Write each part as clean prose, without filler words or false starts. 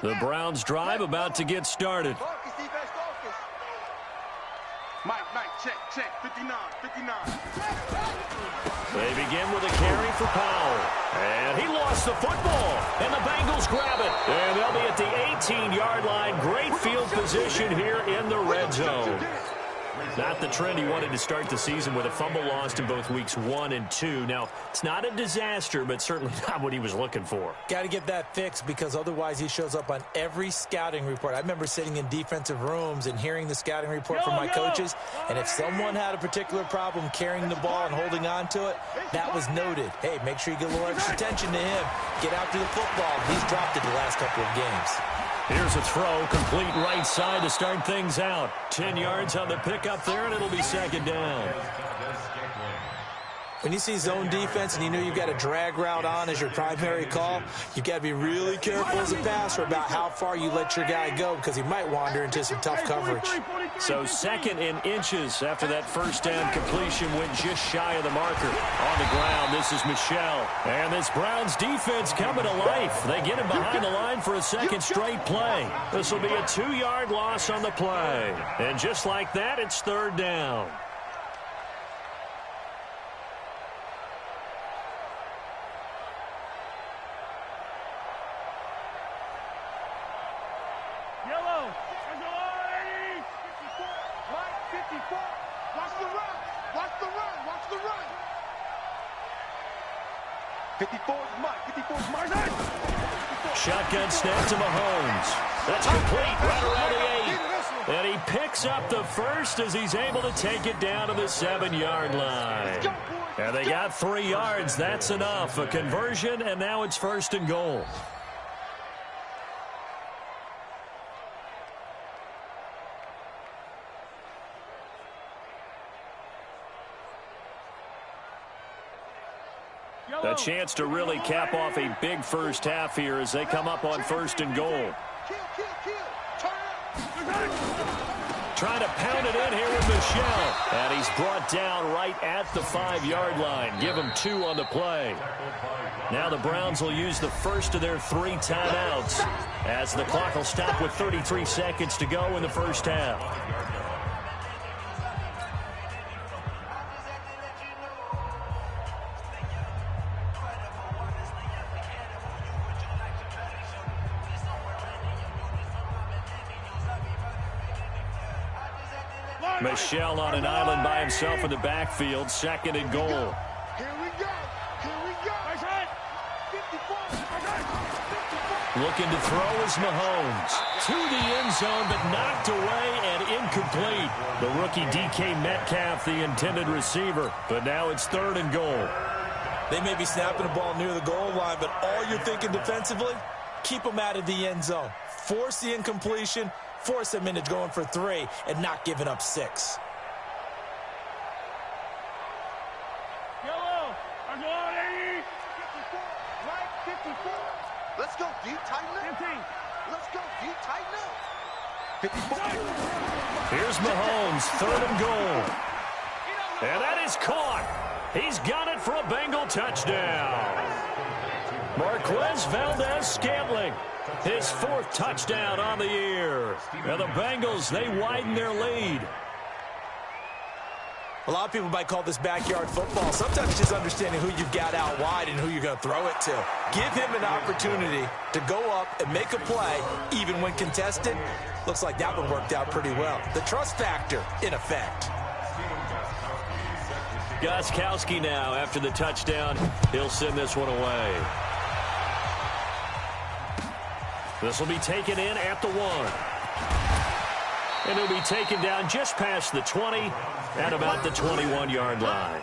The Browns drive about to get started. Mike, check, 59. They begin with a carry for Powell. And he lost the football. And the Bengals grab it. And they'll be at the 18-yard line. Great field position here in the red zone. Not the trend he wanted to start the season with a fumble lost in both weeks 1 and 2. Now, it's not a disaster, but certainly not what he was looking for. Got to get that fixed because otherwise he shows up on every scouting report. I remember sitting in defensive rooms and hearing the scouting report from my coaches, and if someone had a particular problem carrying the ball and holding on to it, that was noted. Hey, make sure you get a little extra attention to him. Get after the football. He's dropped it the last couple of games. Here's a throw, complete right side to start things out. 10 yards on the pickup there, and it'll be second down. When you see zone defense and you know you've got a drag route on as your primary call, you've got to be really careful as a passer about how far you let your guy go because he might wander into some tough coverage. So 2nd and inches after that first down completion went just shy of the marker. On the ground, this is Michel. And this Browns defense coming to life. They get him behind the line for a second straight play. This will be a 2-yard loss on the play. And just like that, it's 3rd down. Shotgun snap to Mahomes. That's complete right around the 8. And he picks up the first as he's able to take it down to the 7-yard line. And they got 3 yards. That's enough. A conversion, and now it's 1st and goal. A chance to really cap off a big first half here as they come up on 1st and goal. Trying to pound it in here with Michel. And he's brought down right at the 5-yard line. Give him 2 on the play. Now the Browns will use the first of their 3 timeouts as the clock will stop with 33 seconds to go in the first half. Michel on an island by himself in the backfield. 2nd and goal. Here we go. Looking to throw is Mahomes. To the end zone, but knocked away and incomplete. The rookie DK Metcalf, the intended receiver. But now it's 3rd and goal. They may be snapping the ball near the goal line, but all you're thinking defensively, keep them out of the end zone. Force the incompletion. Force them into going for 3 and not giving up 6. Let's go deep, tighten up. Let's go deep, tighten up. 54. Here's Mahomes, 3rd and goal. And that is caught. He's got it for a Bengal touchdown. Marquez Valdez-Scantling. His 4th touchdown on the year. And the Bengals, they widen their lead. A lot of people might call this backyard football. Sometimes it's just understanding who you've got out wide and who you're going to throw it to. Give him an opportunity to go up and make a play, even when contested. Looks like that one worked out pretty well. The trust factor, in effect. Gostkowski now, after the touchdown, he'll send this one away. This will be taken in at the 1. And he'll be taken down just past the 20 at about the 21-yard line.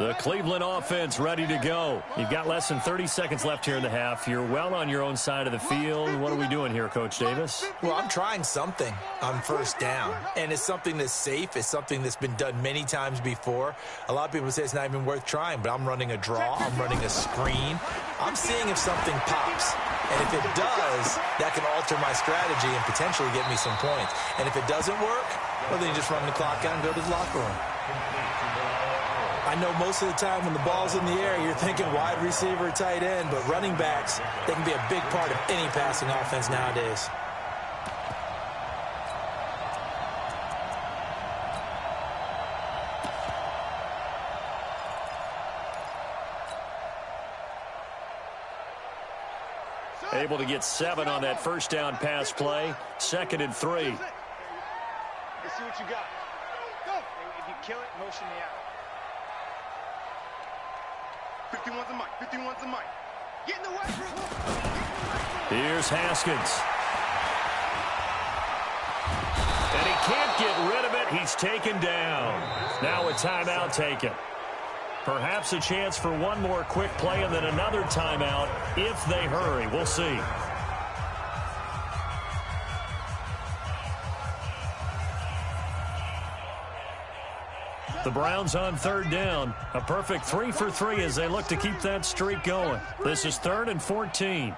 The Cleveland offense ready to go. You've got less than 30 seconds left here in the half. You're well on your own side of the field. What are we doing here, Coach Davis? Well, I'm trying something on first down, and it's something that's safe. It's something that's been done many times before. A lot of people say it's not even worth trying, but I'm running a draw. I'm running a screen. I'm seeing if something pops. And if it does, that can alter my strategy and potentially get me some points. And if it doesn't work, well, then you just run the clock out and go to the locker room. I know most of the time when the ball's in the air, you're thinking wide receiver, tight end, but running backs, they can be a big part of any passing offense nowadays. Able to get 7 on that first down pass play. 2nd and 3. Let's see what you got. Go. If you kill it, motion me out. 51's the mic. 51's the mic. Get in the way. Here's Haskins. And he can't get rid of it. He's taken down. Now a timeout taken. Perhaps a chance for one more quick play and then another timeout if they hurry. We'll see. The Browns on 3rd down. A perfect 3 for 3 as they look to keep that streak going. This is 3rd and 14.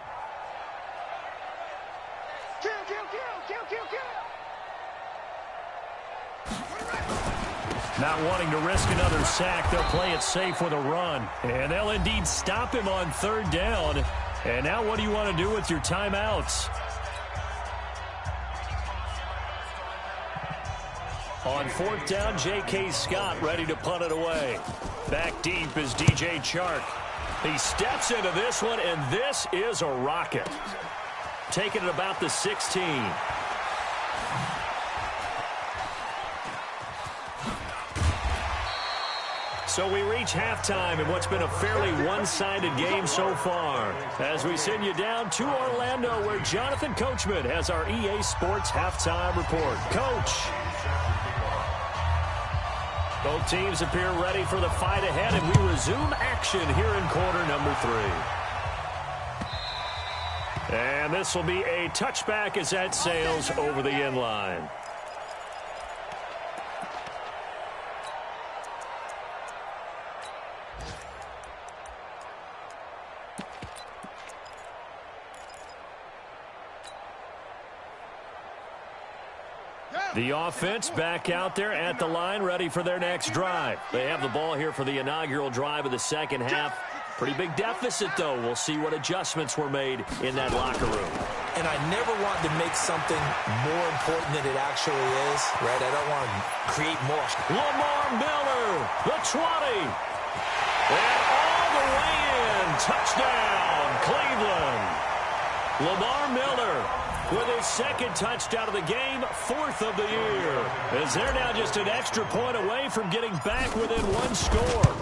Not wanting to risk another sack, they'll play it safe with a run. And they'll indeed stop him on 3rd down. And now what do you want to do with your timeouts? On 4th down, J.K. Scott ready to punt it away. Back deep is D.J. Chark. He steps into this one, and this is a rocket. Taking it about the 16. So we reach halftime in what's been a fairly one-sided game so far. As we send you down to Orlando, where Jonathan Coachman has our EA Sports halftime report. Coach. Both teams appear ready for the fight ahead, and we resume action here in quarter number 3. And this will be a touchback as that sails over the end line. The offense back out there at the line, ready for their next drive. They have the ball here for the inaugural drive of the second half. Pretty big deficit, though. We'll see what adjustments were made in that locker room. And I never want to make something more important than it actually is, right? I don't want to create more. Lamar Miller, the 20. And all the way in. Touchdown, Cleveland. Lamar Miller with his 2nd touchdown of the game, 4th of the year. As they're now just an extra point away from getting back within 1 score.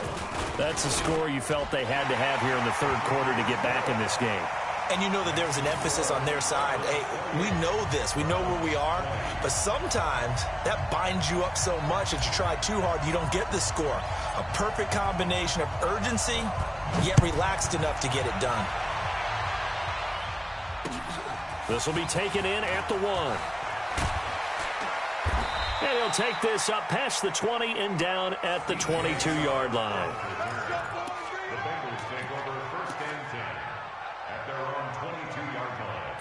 That's a score you felt they had to have here in the 3rd quarter to get back in this game. And you know that there's an emphasis on their side. Hey, we know this. We know where we are. But sometimes that binds you up so much that you try too hard, you don't get the score. A perfect combination of urgency, yet relaxed enough to get it done. This will be taken in at the 1. And he'll take this up past the 20 and down at the 22-yard line. The Bengals take over 1st and 10 at their own 22-yard line.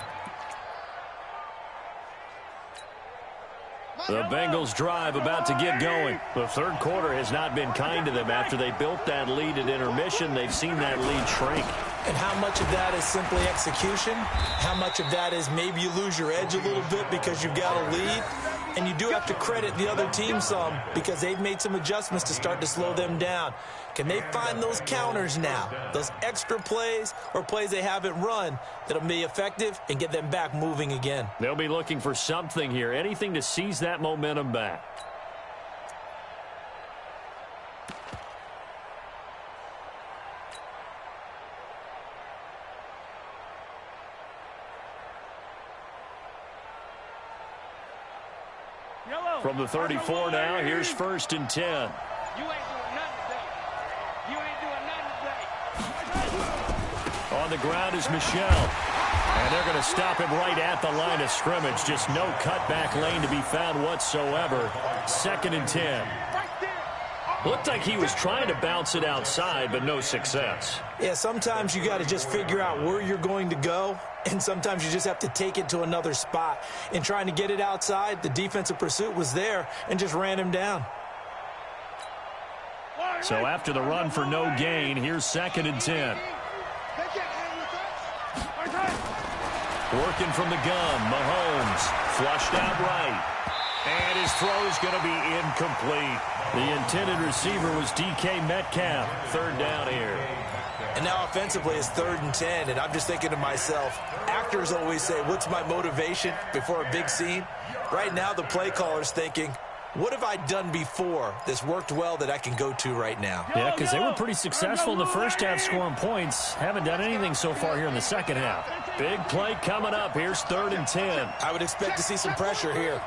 The Bengals drive about to get going. The 3rd quarter has not been kind to them. After they built that lead at intermission, they've seen that lead shrink. And how much of that is simply execution? How much of that is maybe you lose your edge a little bit because you've got a lead? And you do have to credit the other team some because they've made some adjustments to start to slow them down. Can they find those counters now, those extra plays or plays they haven't run that'll be effective and get them back moving again? They'll be looking for something here, anything to seize that momentum back. From the 34 now, here's 1st and 10. You ain't doing nothing today. ground is Michel. And they're going to stop him right at the line of scrimmage. Just no cutback lane to be found whatsoever. 2nd and 10. Looked like he was trying to bounce it outside, but no success. Yeah, sometimes you got to just figure out where you're going to go, and sometimes you just have to take it to another spot. In trying to get it outside, the defensive pursuit was there and just ran him down. So after the run for no gain, here's 2nd and 10. Working from the gun, Mahomes flushed out right. And his throw's going to be incomplete. The intended receiver was DK Metcalf. 3rd down here. And now offensively it's 3rd and 10, and I'm just thinking to myself, actors always say, what's my motivation before a big scene? Right now the play caller's thinking, what have I done before that's worked well that I can go to right now? Yeah, because they were pretty successful in the first half scoring points. Haven't done anything so far here in the second half. Big play coming up. Here's 3rd and 10. I would expect to see some pressure here.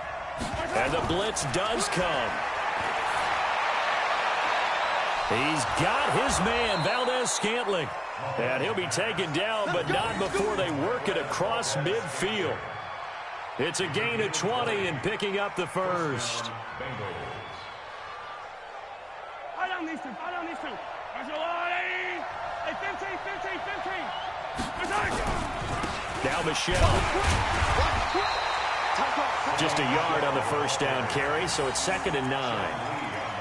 And the blitz does come. He's got his man, Valdez-Scantling. And he'll be taken down, but not before they work it across midfield. It's a gain of 20 and picking up the first. Now Michel. Just a yard on the first down carry, so it's 2nd and 9.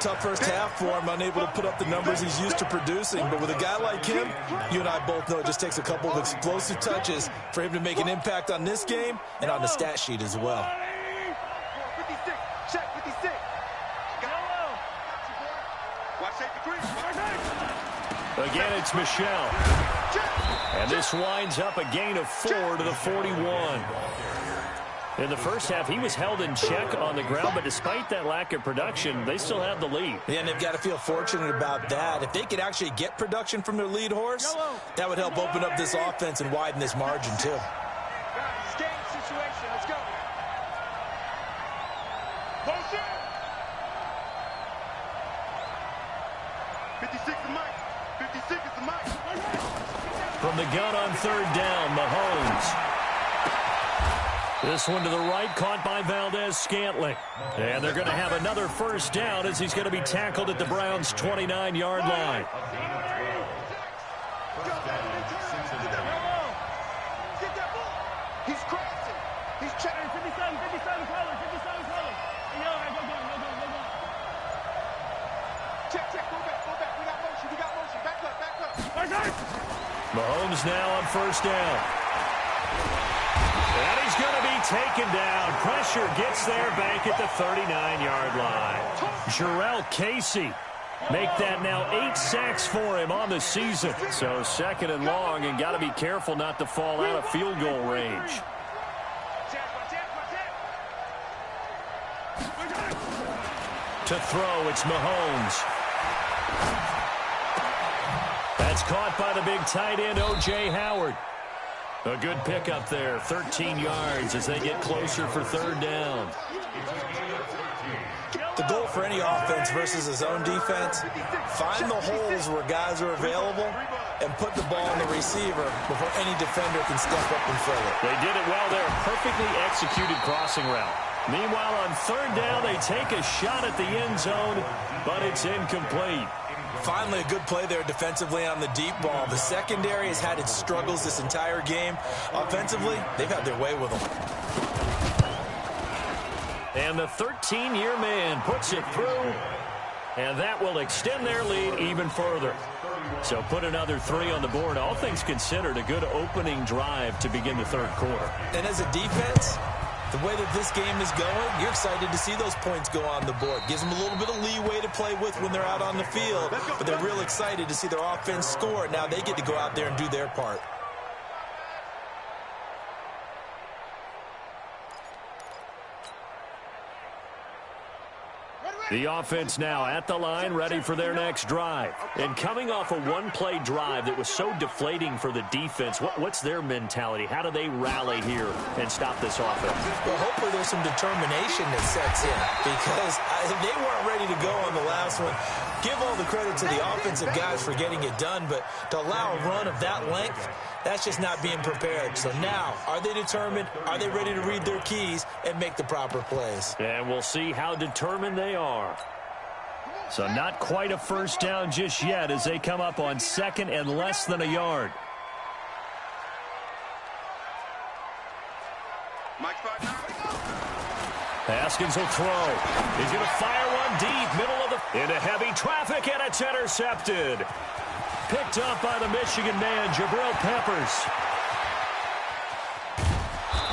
Tough first half for him, unable to put up the numbers he's used to producing. But with a guy like him, you and I both know it just takes a couple of explosive touches for him to make an impact on this game and on the stat sheet as well. 56, check 56. Again, it's Michel. And this winds up a gain of 4 to the 41. In the first half, he was held in check on the ground, but despite that lack of production, they still have the lead. Yeah, and they've got to feel fortunate about that. If they could actually get production from their lead horse, that would help open up this offense and widen this margin, too. Game situation, let's go. Motion. 56 is Mike. 56 is the Mike. From the gun on 3rd down, Mahomes. This one to the right, caught by Valdez-Scantling. And they're going to have another first down as he's going to be tackled at the Browns' 29-yard line. He's crossing. He's checking. 57 color. Check. Go back. We got motion. Back up. Mahomes now on first down. And he's going to be taken down. Pressure gets there back at the 39-yard line. Jarrell Casey make that now 8 sacks for him on the season. So 2nd and long, and got to be careful not to fall out of field goal range. To throw, it's Mahomes. That's caught by the big tight end, O.J. Howard. A good pickup there, 13 yards as they get closer for 3rd down. The goal for any offense versus his own defense, find the holes where guys are available and put the ball on the receiver before any defender can step up and fill it. They did it well there, perfectly executed crossing route. Meanwhile, on 3rd down, they take a shot at the end zone, but it's incomplete. Finally, a good play there defensively on the deep ball. The secondary has had its struggles this entire game. Offensively, they've had their way with them. And the 13-year man puts it through, and that will extend their lead even further. So put another 3 on the board. All things considered, a good opening drive to begin the 3rd quarter. And as a defense, the way that this game is going, you're excited to see those points go on the board. Gives them a little bit of leeway to play with when they're out on the field, but they're real excited to see their offense score. Now they get to go out there and do their part. The offense now at the line, ready for their next drive. And coming off a one-play drive that was so deflating for the defense, what's their mentality? How do they rally here and stop this offense? Well, hopefully there's some determination that sets in because they weren't ready to go on the last one. Give all the credit to the offensive guys for getting it done, but to allow a run of that length, that's just not being prepared. So now, are they determined? Are they ready to read their keys and make the proper plays? And we'll see how determined they are. So not quite a first down just yet as they come up on second and less than a yard. Haskins will throw. He's going to fire one deep, middle of the... into heavy traffic, and it's intercepted. Picked up by the Michigan man, Jabril Peppers.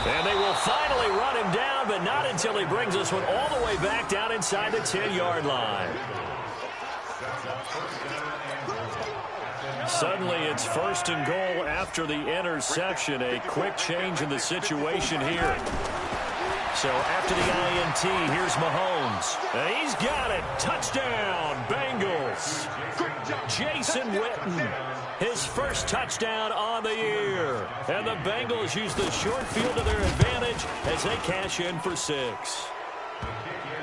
And they will finally run him down, but not until he brings this one all the way back down inside the 10-yard line. Suddenly, it's first and goal after the interception. A quick change in the situation here. So after the INT, here's Mahomes. And he's got it. Touchdown, Bengals. Jason Witten, his first touchdown on the year. And the Bengals use the short field to their advantage as they cash in for 6.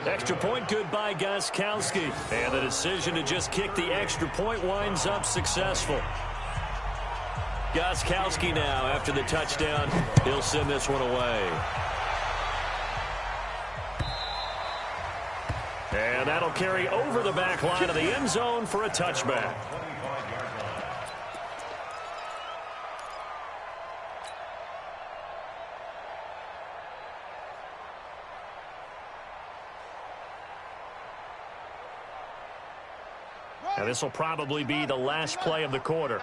Extra point good by Gostkowski. And the decision to just kick the extra point winds up successful. Gostkowski now, after the touchdown, he'll send this one away. And that'll carry over the back line of the end zone for a touchback. Now this will probably be the last play of the quarter.